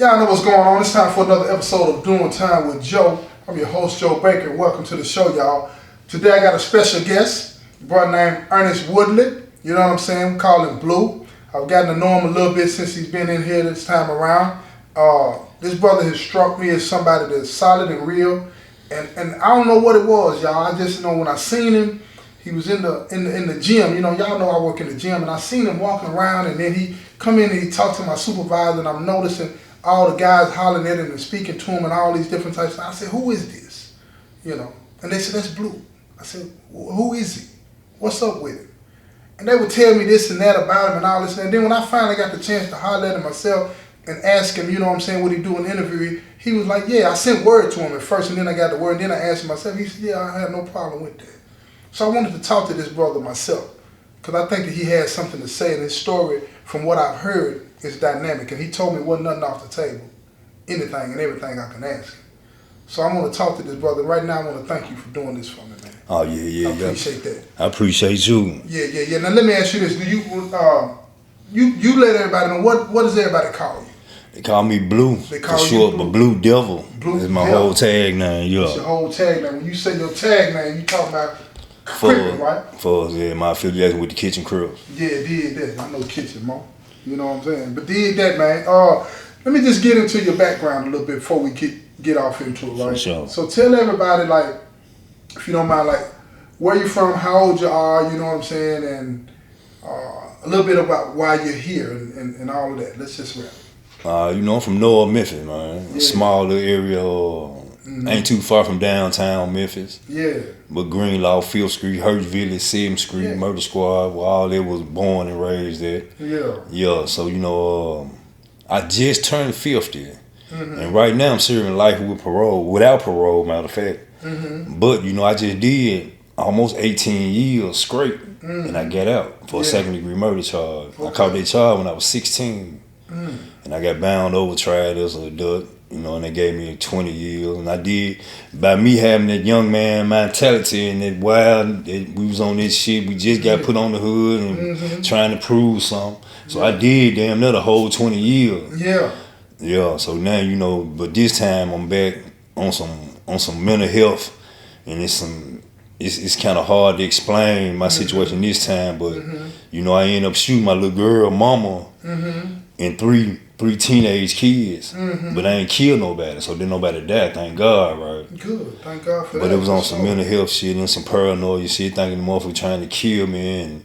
Y'all know what's going on. It's time for another episode of Doing Time with Joe. I'm your host, Joe Baker. Welcome to the show, y'all. Today I got a special guest, a brother named Earnest Woodley. You know what I'm saying? We call him Blue. I've gotten to know him a little bit since he's been in here this time around. This brother has struck me as somebody that's solid and real. And I don't know what it was, y'all. I just know when I seen him, he was in the gym. You know, y'all know I work in the gym, and I seen him walking around, and then he come in and he talked to my supervisor, and I'm noticing all the guys hollering at him and speaking to him and all these different types. I said, who is this? You know, and they said, that's Blue. I said, who is he? What's up with him? And they would tell me this and that about him and all this. And then when I finally got the chance to holler at him myself and ask him, you know what I'm saying, what he do in the interview, he was like, yeah, I sent word to him at first, and then I got the word, and then I asked him myself. He said, yeah, I had no problem with that. So I wanted to talk to this brother myself, because I think that he has something to say, and his story, from what I've heard, is dynamic. And he told me it wasn't nothing off the table, anything and everything I can ask him. So I want to talk to this brother. Right now, I want to thank you for doing this for me, man. Oh, yeah. I appreciate that. I appreciate you. Yeah. Now, let me ask you this. Do you let everybody know, what does everybody call you? They call me Blue. They call for you short, Blue. but Blue Devil. Blue is my Devil. whole tag name, yeah. It's your whole tag name. When you say your tag name, you talking about Crip, right? For my affiliation with the Kicthen Crip. Yeah, did that. I know Kicthen, Mo. You know what I'm saying? But did that, man. Let me just get into your background a little bit before we get off into it, right? For sure. So tell everybody, like, if you don't mind, like, where you from, how old you are, you know what I'm saying, and a little bit about why you're here and all of that. Let's just wrap. I'm from North Memphis, man. Yeah. A small little area. Ain't too far from downtown Memphis. Yeah. But Greenlaw, 5th Street, Hurst Village, 7th Street, Yeah. Murder Squad, where all that was born and raised at. Yeah. Yeah, so, I just turned 50. And right now I'm serving life without parole, matter of fact. But, I just did almost 18 years straight, and I got out for a second-degree murder charge. Okay. I caught that charge when I was 16, and I got bound over, tried as an adult, and they gave me 20 years. And I did, by me having that young man mentality and that wild, we was on this shit, we just got put on the hood and trying to prove something. So I did damn near the whole 20 years. Yeah, so now, but this time I'm back on some mental health, and it's kind of hard to explain my situation this time, but I ended up shooting my little girl mama and three teenage kids, but I ain't killed nobody, so didn't nobody die, thank God, right? Good, thank God for that. But it was on some mental health shit and some paranoia shit, thinking the motherfucker trying to kill me, and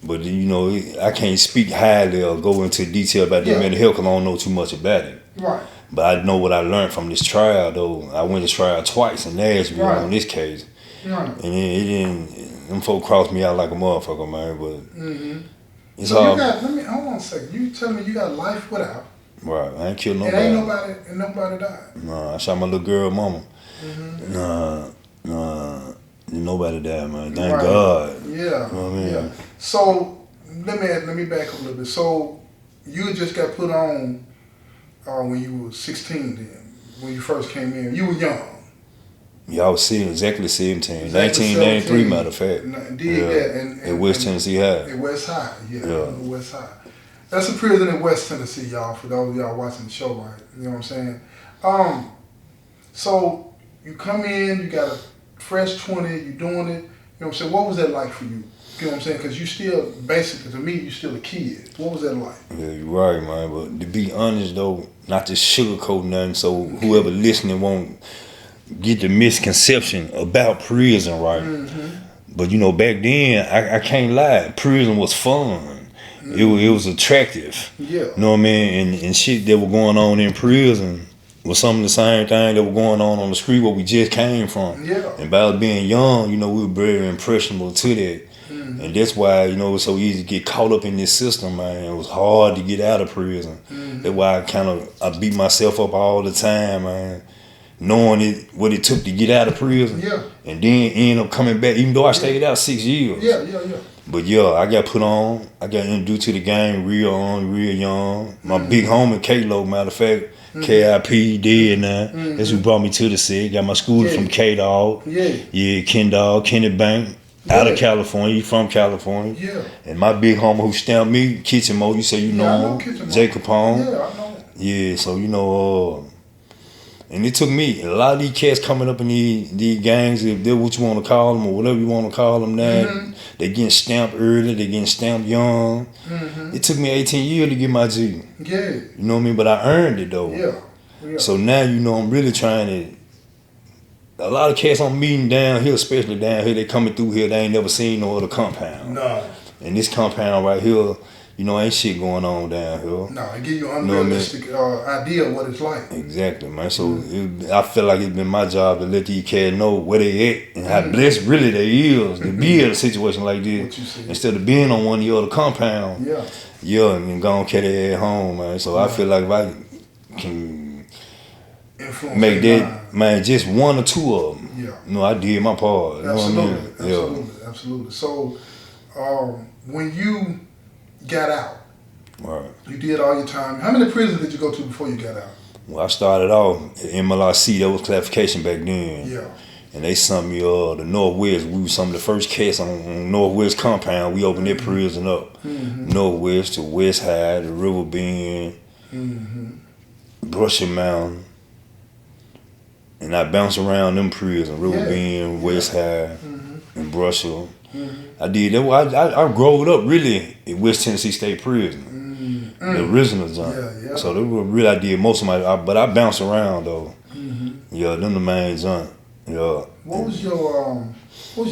but I can't speak highly or go into detail about the mental health because I don't know too much about it. Right. But I know what I learned from this trial, though. I went to trial twice in Nashville on this case. Right. And then them folk crossed me out like a motherfucker, man. But it's so all. Hold on a second. You tell me you got life without. Right. I ain't killed nobody. And nobody died. Nah, I shot my little girl mama. Nah. Nobody died, man. Thank God. Yeah. You know what I mean? Yeah. So let me back up a little bit. So you just got put on when you were 16 then, when you first came in. You were young. Yeah, I was exactly 17. 1993, matter of fact. At West Tennessee High. At West High, West High. That's a prison in West Tennessee, y'all, for those of y'all watching the show, right? You know what I'm saying? So you come in, you got a fresh 20, you doing it. You know what I'm saying? What was that like for you? You know what I'm saying? Because you still, basically, to me, you still a kid. What was that like? Yeah, you're right, man. But to be honest, though, not to sugarcoat nothing, so whoever listening won't get the misconception about prison, right? But, back then, I can't lie. Prison was fun. It was attractive. Yeah. You know what I mean? And shit that was going on in prison was some of the same thing that was going on the street where we just came from. Yeah. And by us being young, we were very impressionable to that. And that's why, it was so easy to get caught up in this system, man. It was hard to get out of prison. That's why I beat myself up all the time, man. Knowing what it took to get out of prison. Yeah. And then end up coming back, even though I stayed out 6 years. Yeah. But I got put on. I got introduced to the game real young. My big homie, K-Lo, matter of fact, KIP, dead now. That's who brought me to the city. Got my schooling from K-Dog. Yeah, Ken Dog, Kenny Bank. Out of California, he from California. Yeah. And my big homie who stamped me, Kitchen Mo, you say you know him, Jay Capone. Yeah, I know him. Yeah, so you know, and it took me a lot of these cats coming up in these gangs, if they're what you want to call them or whatever you want to call them now. They getting stamped early, they getting stamped young. It took me 18 years to get my G. Yeah. You know what I mean? But I earned it though. Yeah. So now you know I'm really trying to. A lot of cats I'm meeting down here, especially down here, they coming through here, they ain't never seen no other compound. No. And this compound right here, you know, ain't shit going on down here. No, it give you an unrealistic idea of what it's like. Exactly, man. So I feel like it's been my job to let these cats know where they at and how blessed really they is to be in a situation like this. Instead of being on one of the other compounds. Yeah, and go and carry their at home, man. So I feel like if I can influence make that, man, just one or two of them. You know, I did my part. You Absolutely. know what I mean? Absolutely. So when you got out, right, you did all your time. How many prisons did you go to before you got out? Well, I started off at MLRC. That was classification back then. Yeah. And they sent me the Northwest. We were some of the first cats on Northwest compound. We opened their prison up. Northwest to West High, to River Bend, Brusher Mountain. And I bounced around them prisons, River Bend, West High, and Brusher. I did that. I growed up really in West Tennessee State Prison, the original joint. So they were really, I did most of but I bounced around though. Yeah, them the main joint. Yeah. What was your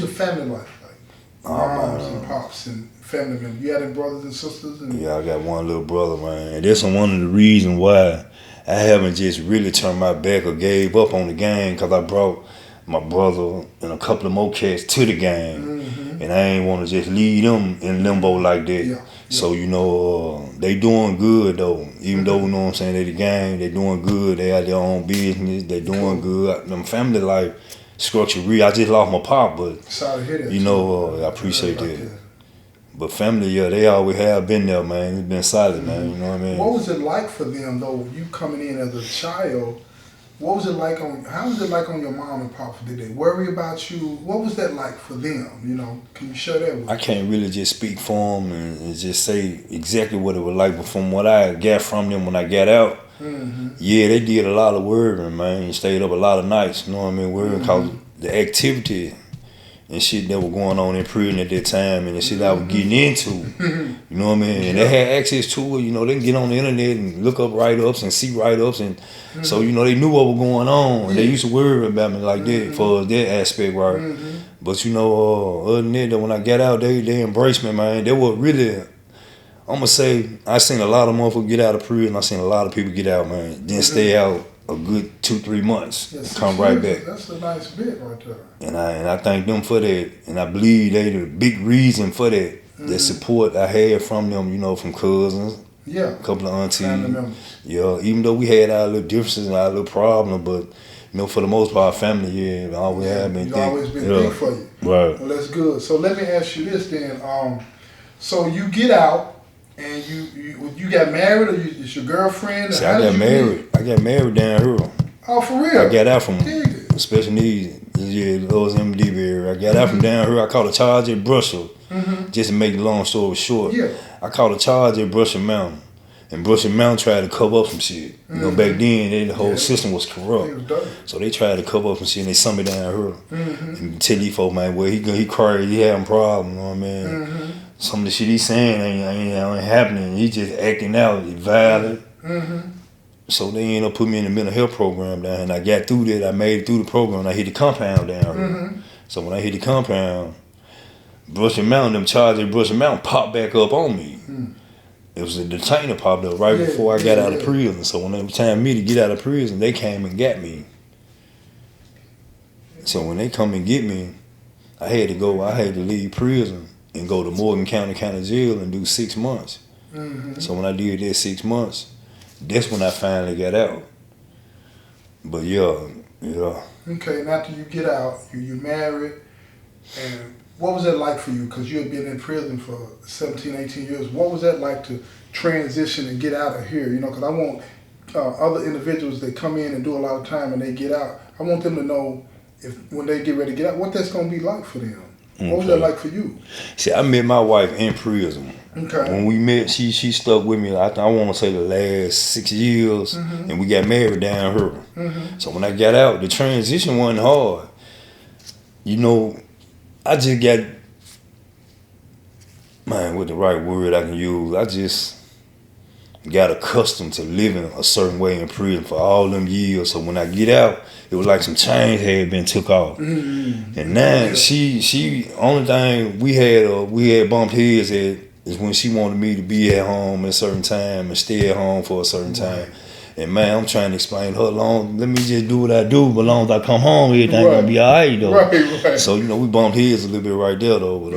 family life like? Moms and pops and family members. You had any brothers and sisters? Yeah, I got one little brother, man. And that's one of the reasons why I haven't just really turned my back or gave up on the game, because I brought my brother and a couple of more cats to the game. And I ain't want to just leave them in limbo like that. So, you know, they doing good though. Even though, you know what I'm saying, they the game, they doing good. They have their own business, they doing good. Them family life structure real. I just lost my pop, but sorry to hear that, you know, I appreciate that. But family, yeah, they always have been there, man. It's been solid, man. You know what I mean? What was it like for them though? You coming in as a child, what was it like how was it like on your mom and pop? Did they worry about you? What was that like for them? You know, can you share that with me? I can't really just speak for them and just say exactly what it was like, but from what I got from them when I got out, yeah, they did a lot of worrying, man. Stayed up a lot of nights, you know what I mean? Worrying because the activity and shit that was going on in prison at that time and the shit I was getting into, you know what I mean? And they had access to it, you know, they can get on the internet and look up write-ups and see write-ups, and so, you know, they knew what was going on, and they used to worry about me like that for that aspect, right? But, you know, other than that, when I got out, they embraced me, man. They were really, I'm going to say, I seen a lot of motherfuckers get out of prison, I seen a lot of people get out, man, then stay out a good 2-3 months and come right back. That's a nice bit right there. And I thank them for that. And I believe they the big reason for that. The support I had from them, you know, from cousins. Yeah. A couple of aunties. Family members. Yeah. Even though we had our little differences and our little problems, but you know, for the most part, family, yeah, always have been. It's always been big for you. Right. Well, that's good. So let me ask you this then. So you get out. And you got married, or is your girlfriend? See, I got married. I got married down here. Oh, for real? I got out from special needs. Yeah, those MD area. I got out from down here. I caught a charge at Brusher. Just to make the long story short. Yeah. I caught a charge at Brusher Mountain. And Brusher Mountain tried to cover up some shit. You know, back then, the whole system was corrupt. So they tried to cover up some shit, and they sent me down here. And tell these folks, man, well, he cried, he having problems, you know what I mean? Some of the shit he's saying ain't happening. He just acting out, he violent. So they ended up putting me in the mental health program down here. And I got through that. I made it through the program. And I hit the compound down here. So when I hit the compound, Brusher Mountain, them charges at Brusher Mountain popped back up on me. It was a detainer popped up right before I got out of prison. So when it was time for me to get out of prison, they came and got me. So when they come and get me, I had to leave prison and go to Morgan County Jail and do 6 months. So when I did that 6 months, that's when I finally got out. But yeah. Okay, and after you get out, you married, and what was that like for you? Because you had been in prison for 17, 18 years. What was that like to transition and get out of here? You know, because I want other individuals that come in and do a lot of time and they get out, I want them to know when they get ready to get out, what that's going to be like for them. What was that like for you? See, I met my wife in prison. Okay. When we met, she stuck with me. I want to say the last 6 years, and we got married down here. So when I got out, the transition wasn't hard. You know, I just got, man, what the right word I can use? I just got accustomed to living a certain way in prison for all them years. So when I get out, it was like some chains had been took off. And now she only thing we had bumped heads at is when she wanted me to be at home at a certain time and stay at home for a certain time. And man, I'm trying to explain to her, let me just do what I do, but as long as I come home, everything gonna be alright though. Right. So, you know, we bumped heads a little bit right there though. But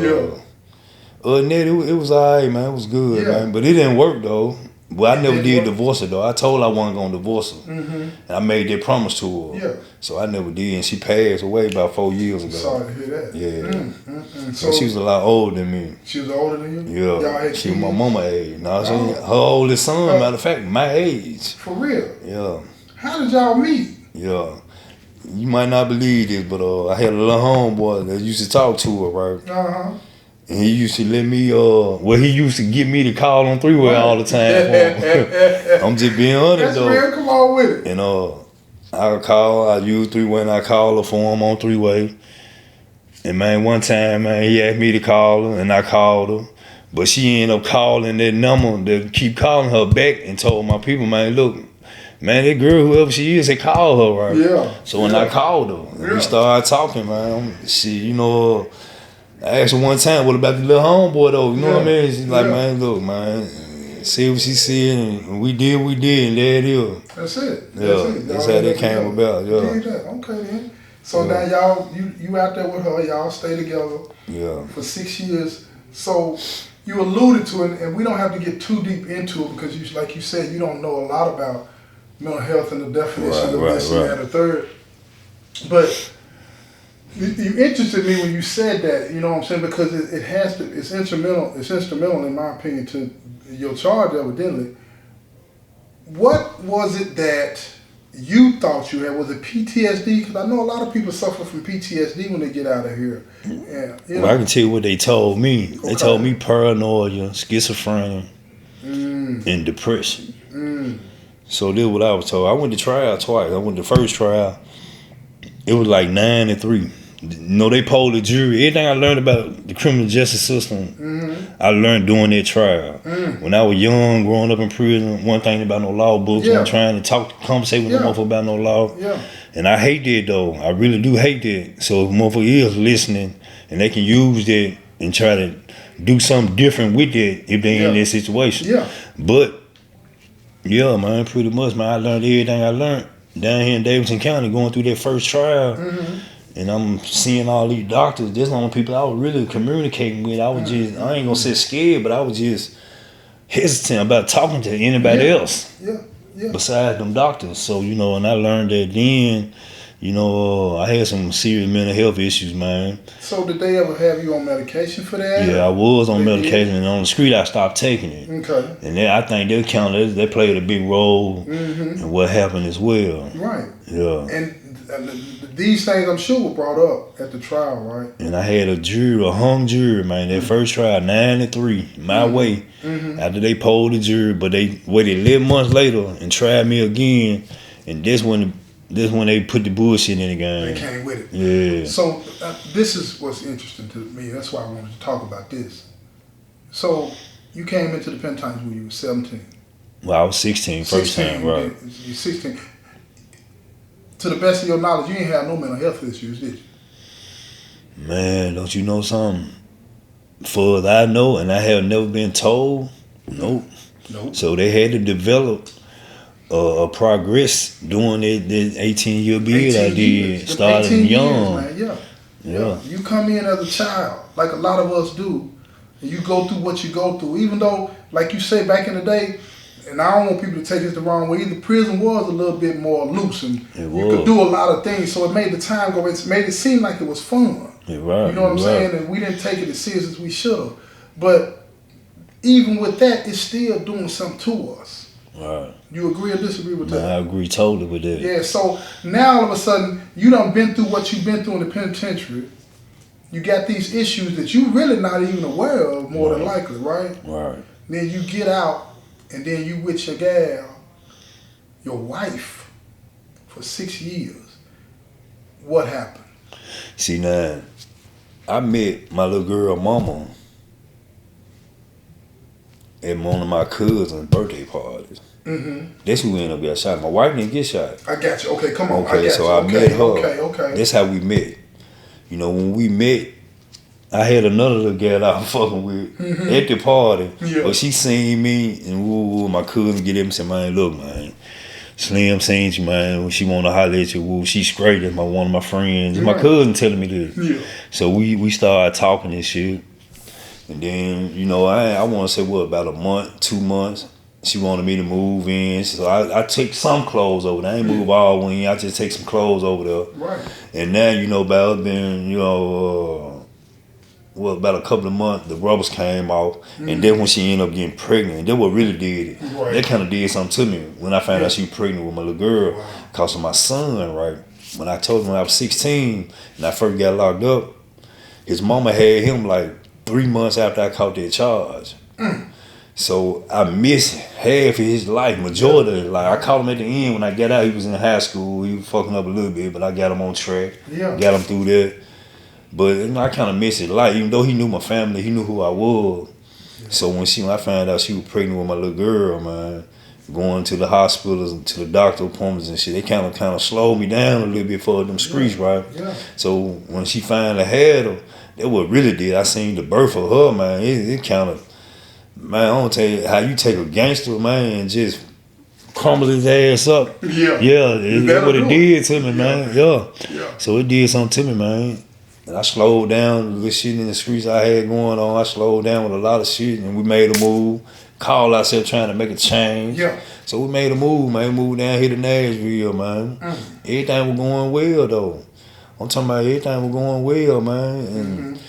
other than that, it was alright, man. It was good, man. But it didn't work though. Well, I never did divorce her though. I told her I wasn't gonna divorce her. And I made that promise to her. Yeah. So I never did. And she passed away about 4 years ago. Sorry to hear that. Yeah. So she was a lot older than me. She was older than you? Yeah. Y'all had she was kids? my mama age. No, her oldest son, matter of fact, my age. For real? Yeah. How did y'all meet? Yeah. You might not believe this, but I had a little homeboy that used to talk to her, right? And he used to let me, he used to get me to call on three-way all the time for him. I'm just being honest though. That's real, come on with it. And I use three-way and I call her for him on three-way. And man, one time, man, he asked me to call her and I called her. But she ended up calling that number to keep calling her back and told my people, man, look, man, that girl, whoever she is, they call her, right? Yeah. So when I called her, we started talking, man. She, I asked her one time, what about the little homeboy though? You know what I mean? She's like, man, look, man, see what she said, and we did, and there it is. That's it. Yeah, that's how that came about. Yeah. Okay then. So now y'all, you out there with her, y'all stay together. Yeah. For 6 years. So you alluded to it, and we don't have to get too deep into it because, like you said, you don't know a lot about mental health and the definition of this and that, a third. But you interested me when you said that, you know what I'm saying, because it's instrumental in my opinion to your charge evidently. What was it that you thought you had? Was it PTSD? Because I know a lot of people suffer from PTSD when they get out of here. Yeah, Well, I can tell you what they told me. They told me paranoia, schizophrenia, and depression. So this is what I was told. I went to trial twice. I went to the first trial. It was like 9-3. They polled the jury. Everything I learned about the criminal justice system, I learned during that trial. When I was young, growing up in prison, one thing about no law books, I'm trying to conversate with no motherfucker about no law. And I hate that though. I really do hate that. So if motherfucker is listening and they can use that and try to do something different with that if they in that situation. But yeah, man, pretty much, man, I learned everything I learned down here in Davidson County going through that first trial. And I'm seeing all these doctors. There's the only people I was really communicating with. I was just, I ain't gonna say scared, but I was just hesitant about talking to anybody else besides them doctors. So, and I learned that then, I had some serious mental health issues, man. So did they ever have you on medication for that? Yeah, I was on medication, and on the street I stopped taking it. Okay. And then I think they played a big role in what happened as well. Right. Yeah. And these things I'm sure were brought up at the trial, right? And I had a hung jury, man. That first trial, 9-3, my way. After they polled the jury, but they waited 11 months later and tried me again. And this when they put the bullshit in the game. They came with it. Yeah. So this is what's interesting to me. That's why I wanted to talk about this. So you came into the penitentiary when you were 17. Well, I was 16 first time, right? You're 16. To the best of your knowledge, you ain't have no mental health issues, did you? Man, don't you know something? For as I know, and I have never been told, nope. So they had to develop a progress during that 18-year bid I did, starting young. Years, man. You come in as a child, like a lot of us do, and you go through what you go through. Even though, like you say, back in the day, and I don't want people to take this the wrong way, either prison was a little bit more loose, and you could do a lot of things, so it made the time go, it made it seem like it was fun. You know what I'm saying? And we didn't take it as serious as we should have. But even with that, it's still doing something to us. Right. You agree or disagree with that? I agree totally with that. Yeah, so now all of a sudden, you done been through what you've been through in the penitentiary. you got these issues that you really not even aware of, more than likely, right? Right. Then you get out, and then you with your gal, your wife, for 6 years. What happened? See, now, I met my little girl mama at one of my cousin's birthday parties. Mm-hmm. That's who ended up getting shot. My wife didn't get shot. I got you. Okay, come on. Okay, so I met her. Okay. That's how we met. You know, when we met, I had another little girl I was fucking with at the party. Yeah. But she seen me, and my cousin get him and said, man, look, man, Slim seen you, man. She want to holler at you. She's great. That's one of my friends. My cousin telling me this. Yeah. So we started talking and shit. And then, you know, I want to say, about a month, 2 months, she wanted me to move in. So I take some clothes over there. I ain't move all the way in. I just take some clothes over there. Right. And now, you know, about been, you know, about a couple of months, the rubbers came off. And then when she ended up getting pregnant, and that what really did it. Right. That kind of did something to me when I found out she was pregnant with my little girl. Because of my son, right? When I told him when I was 16 and I first got locked up, his mama had him like 3 months after I caught that charge. So I missed half of his life, majority of his life. I caught him at the end when I got out. He was in high school. He was fucking up a little bit, but I got him on track. Yeah. Got him through that. But you know, I kind of missed his life. Even though he knew my family, he knew who I was. Yeah. So when I found out she was pregnant with my little girl, man, going to the hospitals and to the doctor appointments and shit, they kind of slowed me down a little bit for them streets, right? Yeah. So when she finally had him, that what really did. I seen the birth of her, man. It kind of, man, I don't tell you how you take a gangster, man, and just crumble his ass up. Yeah. Yeah, that's what it did to me, man. Yeah. Yeah. So it did something to me, man. And I slowed down the shit in the streets I had going on. I slowed down with a lot of shit, and we made a move. Called ourselves trying to make a change. Yeah. So we made a move, man. We moved down here to Nashville, man. Everything was going well, though. I'm talking about everything was going well, man.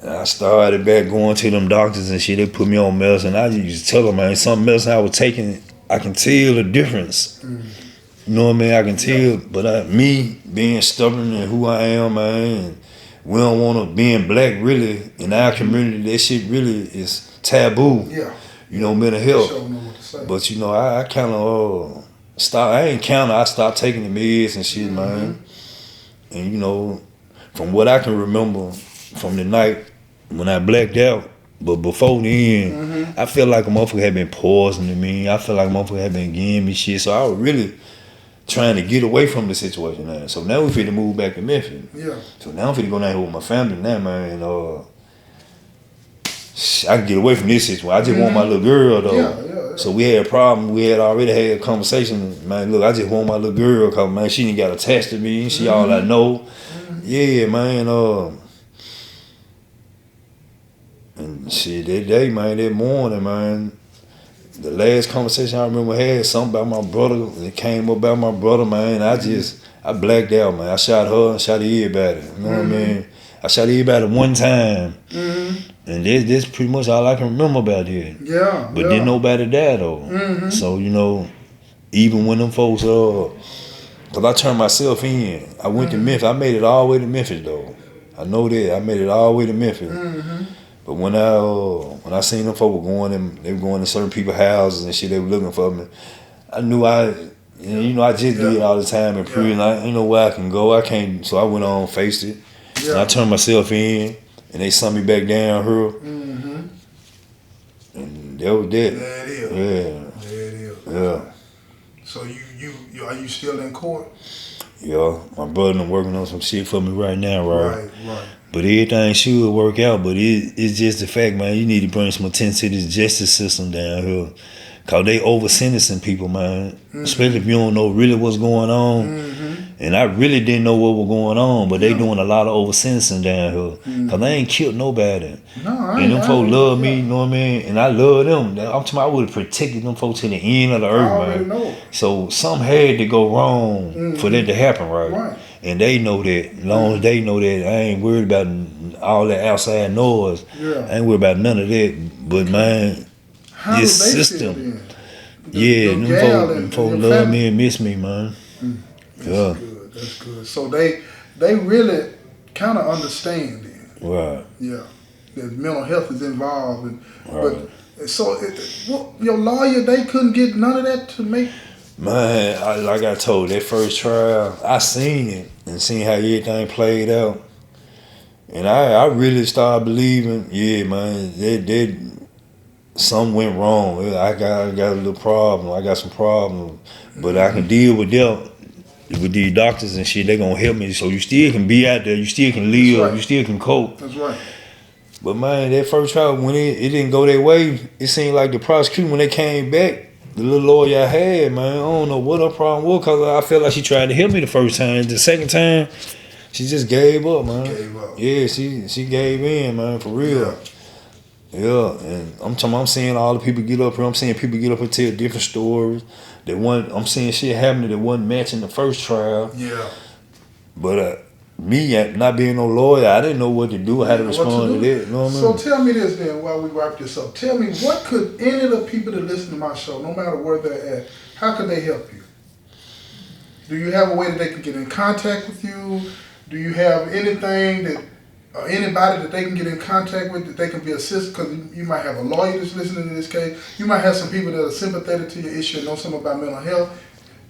And I started back going to them doctors and shit. They put me on medicine. I used to tell them, man, some medicine I was taking, I can tell the difference. You know what I mean? I can tell. But me being stubborn and who I am, man, and we don't want to, being black really, in our community, that shit really is taboo. Yeah. You know, mental health. Sure know what to say. But, you know, I kind of stopped. I stopped taking the meds and shit, man. And, you know, from what I can remember from the night when I blacked out, but before then, I felt like a motherfucker had been poisoning me. I felt like a motherfucker had been giving me shit. So I was really trying to get away from the situation now. So now we finna move back to Memphis. Yeah. So now I'm finna go down here with my family now, man. And I can get away from this situation. I just want my little girl, though. Yeah. So we had a problem. We had already had a conversation. Man, look, I just want my little girl because, man, she didn't got attached to me. She all I know. Yeah, man. And shit, that day, man, that morning, man, the last conversation I remember had something about my brother. It came up about my brother, man. I blacked out, man. I shot her and shot everybody. You know what I mean? I shot everybody one time. And this pretty much all I can remember about it. Yeah. But then nobody died, though. So, you know, even when them folks, because I turned myself in. I went to Memphis. I made it all the way to Memphis, though. I know that. I made it all the way to Memphis. But when I seen them folks they were going to certain people's houses and shit, they were looking for me. I knew I just did it all the time in prison. I ain't know where I can go. I can't. So I went on, faced it. And I turned myself in, and they sent me back down here. And that was that. There it is. Yeah. There it is. Yeah. So you are you still in court? Yeah. My brother done working on some shit for me right now, right? Right. But everything should work out, but it's just the fact, man, you need to bring some attention to this justice system down here. Cause they over sentencing people, man. Especially if you don't know really what's going on. And I really didn't know what was going on, but they doing a lot of over sentencing down here. Cause they ain't killed nobody. And them folks love me, you know what I mean? And I love them. I'm talking, I would have protected them folks to the end of the earth, man. So something had to go wrong for that to happen, right? And they know that. As long as they know that, I ain't worried about all that outside noise. I ain't worried about none of that. But man, this system, them folks love me and miss me, man. That's good. So they really kind of understand then. Right. Yeah. That mental health is involved. Right. But so your lawyer, they couldn't get none of that to make. Man, like I told, that first trial, I seen it and seen how everything played out. And I really started believing, yeah, man, that something went wrong. I got a little problem. I got some problems. But I can deal with them, with these doctors and shit. They gonna help me. So you still can be out there. You still can live. Right. You still can cope. That's right. But man, that first trial, when it didn't go their way, it seemed like the prosecutor, when they came back, the little lawyer I had, man, I don't know what her problem was, because I felt like she tried to help me the first time. The second time, she just gave up, man. Gave up. Yeah, she gave in, man, for real. Yeah, and I'm seeing all the people get up here. I'm seeing people get up and tell different stories. I'm seeing shit happening that wasn't matching the first trial. Yeah. But me not being no lawyer, I didn't know what to do. How to respond to that. You know what I mean? So tell me this then, while we wrap this up. Tell me, what could any of the people that listen to my show, no matter where they're at, how can they help you? Do you have a way that they can get in contact with you? Do you have anything that, anybody that they can get in contact with that they can be assisted? Because you might have a lawyer that's listening to this case. You might have some people that are sympathetic to your issue and know something about mental health.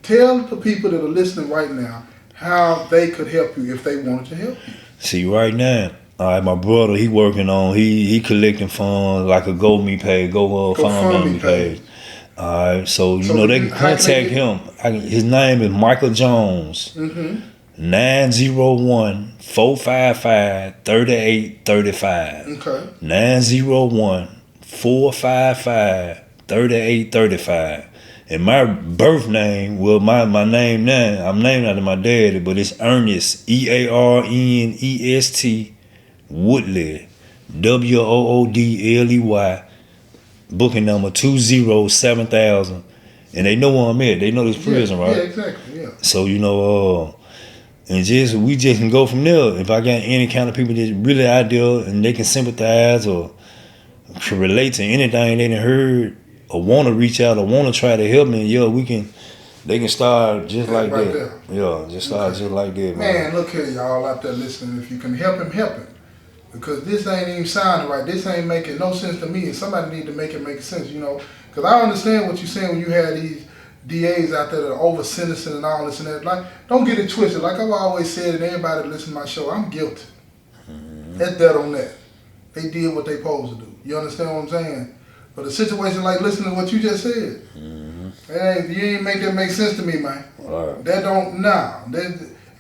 Tell the people that are listening right now how they could help you if they wanted to help you. See, right now, all right, my brother, he collecting funds like a GoFundMe page, GoFundMe page. All right, so they can contact him. His name is Michael Jones. 901-455-3835. Okay. 901-455-3835. And my birth name, well, my name now, I'm named after my daddy, but it's Earnest, Earnest Woodley, Woodley, booking number 207,000. And they know where I'm at. They know this prison, right? Yeah, exactly, yeah. So, and we just can go from there. If I got any kind of people that's really out there and they can sympathize or can relate to anything they done heard, or want to reach out or want to try to help me, they can start just like right that. There. Yeah, just start just like that, man. Look here, y'all out there listening. If you can help him, help him. Because this ain't even sounding right. This ain't making no sense to me. And somebody need to make it make sense, Because I understand what you're saying when you have these DAs out there that are over sentencing and all this and that. Like, don't get it twisted. Like I've always said, and everybody that listens to my show, I'm guilty. That's that on that. They did what they supposed to do. You understand what I'm saying? But a situation like listening to what you just said, you ain't make that make sense to me, man. Right. That don't,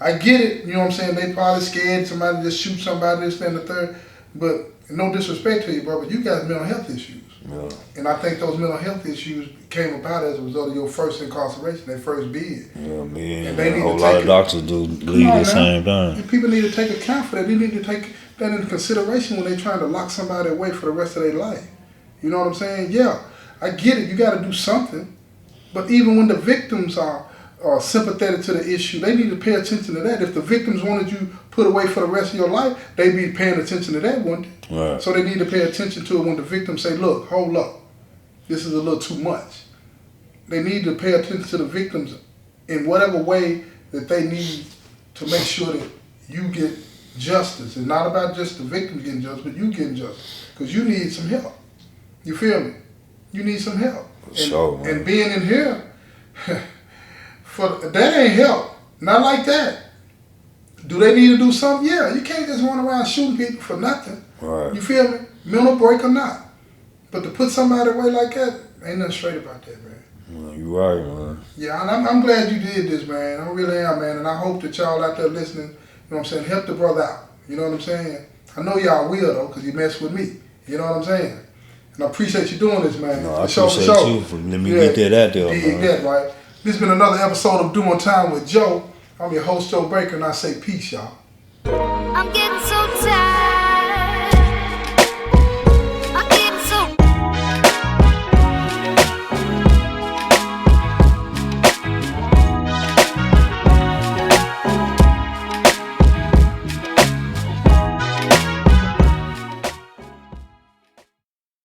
I get it, you know what I'm saying? They probably scared somebody just shoot somebody, this, and the third. But no disrespect to you, bro, but you got mental health issues. Yeah. And I think those mental health issues came about as a result of your first incarceration, that first bid. Yeah, man. And they need a whole to lot take of doctors do believe the same thing. And people need to take account for that. They need to take that into consideration when they're trying to lock somebody away for the rest of their life. You know what I'm saying? Yeah, I get it. You got to do something. But even when the victims are sympathetic to the issue, they need to pay attention to that. If the victims wanted you put away for the rest of your life, they be paying attention to that one. Right. So they need to pay attention to it when the victims say, look, hold up, this is a little too much. They need to pay attention to the victims in whatever way that they need to make sure that you get justice. It's not about just the victims getting justice, but you getting justice. Because you need some help. You feel me? You need some help. And being in here, that ain't help. Not like that. Do they need to do something? Yeah, you can't just run around shooting people for nothing. Right. You feel me? Mental break or not. But to put somebody away like that, ain't nothing straight about that, man. You right, man. Yeah, and I'm glad you did this, man. I really am, man. And I hope that y'all out there listening, you know what I'm saying, help the brother out. You know what I'm saying? I know y'all will, though, because you mess with me. You know what I'm saying? And I appreciate you doing this, man. No, I appreciate you for letting me get that out there, man. That, right? This has been another episode of Doing Time with Joe. I'm your host, Joe Baker, and I say peace, y'all. I'm getting so tired.